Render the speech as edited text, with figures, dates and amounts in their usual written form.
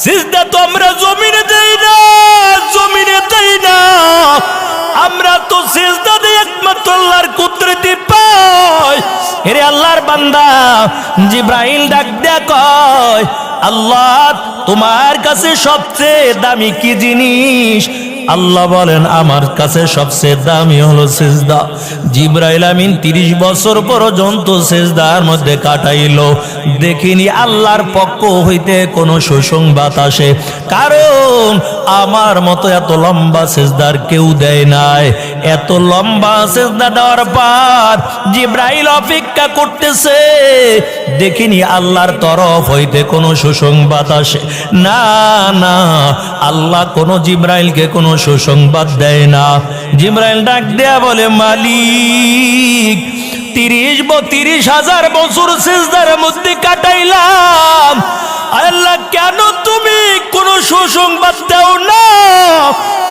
সিজদা তো আমরা জমিনে দেই না, জমিনে দেই না, আমরা তো সিজদা দেই একমাত্র আল্লাহর কুদরতি পাই। এরে আল্লাহর বান্দা জিব্রাইল ডাক দেয়া কয়, আল্লাহ তোমার কাছে সবচেয়ে দামি কি জিনিস? আল্লাহ বলেন আমার কাছে সবচেয়ে দামি হলো সিজদা। জিব্রাইল আমিন 30 বছর পর্যন্ত সিজদার মধ্যে কাটাইলো, দেখিনি আল্লাহর পক্ষ হইতে কোনো সুসংবাদ আসে, কারণ আমার মতো এত লম্বা সিজদার কেউ দেয় নাই। এত লম্বা সিজদা দেওয়ার পর জিব্রাইল অপেক্ষা করতেছে, দেখিনি আল্লাহর তরফ হইতে কোনো সুসংবাদ আসে না। না, আল্লাহ কোন জিব্রাইলকে কোনো সুসংবাদ দেয় না। জিব্রাইল ডাক দেয়া বলে, মালিক 30,000 বছর সিজদার মধ্যে কাটাইলাম, আল্লাহ কেন তুমি কোনো সুসংবাদ দাও না?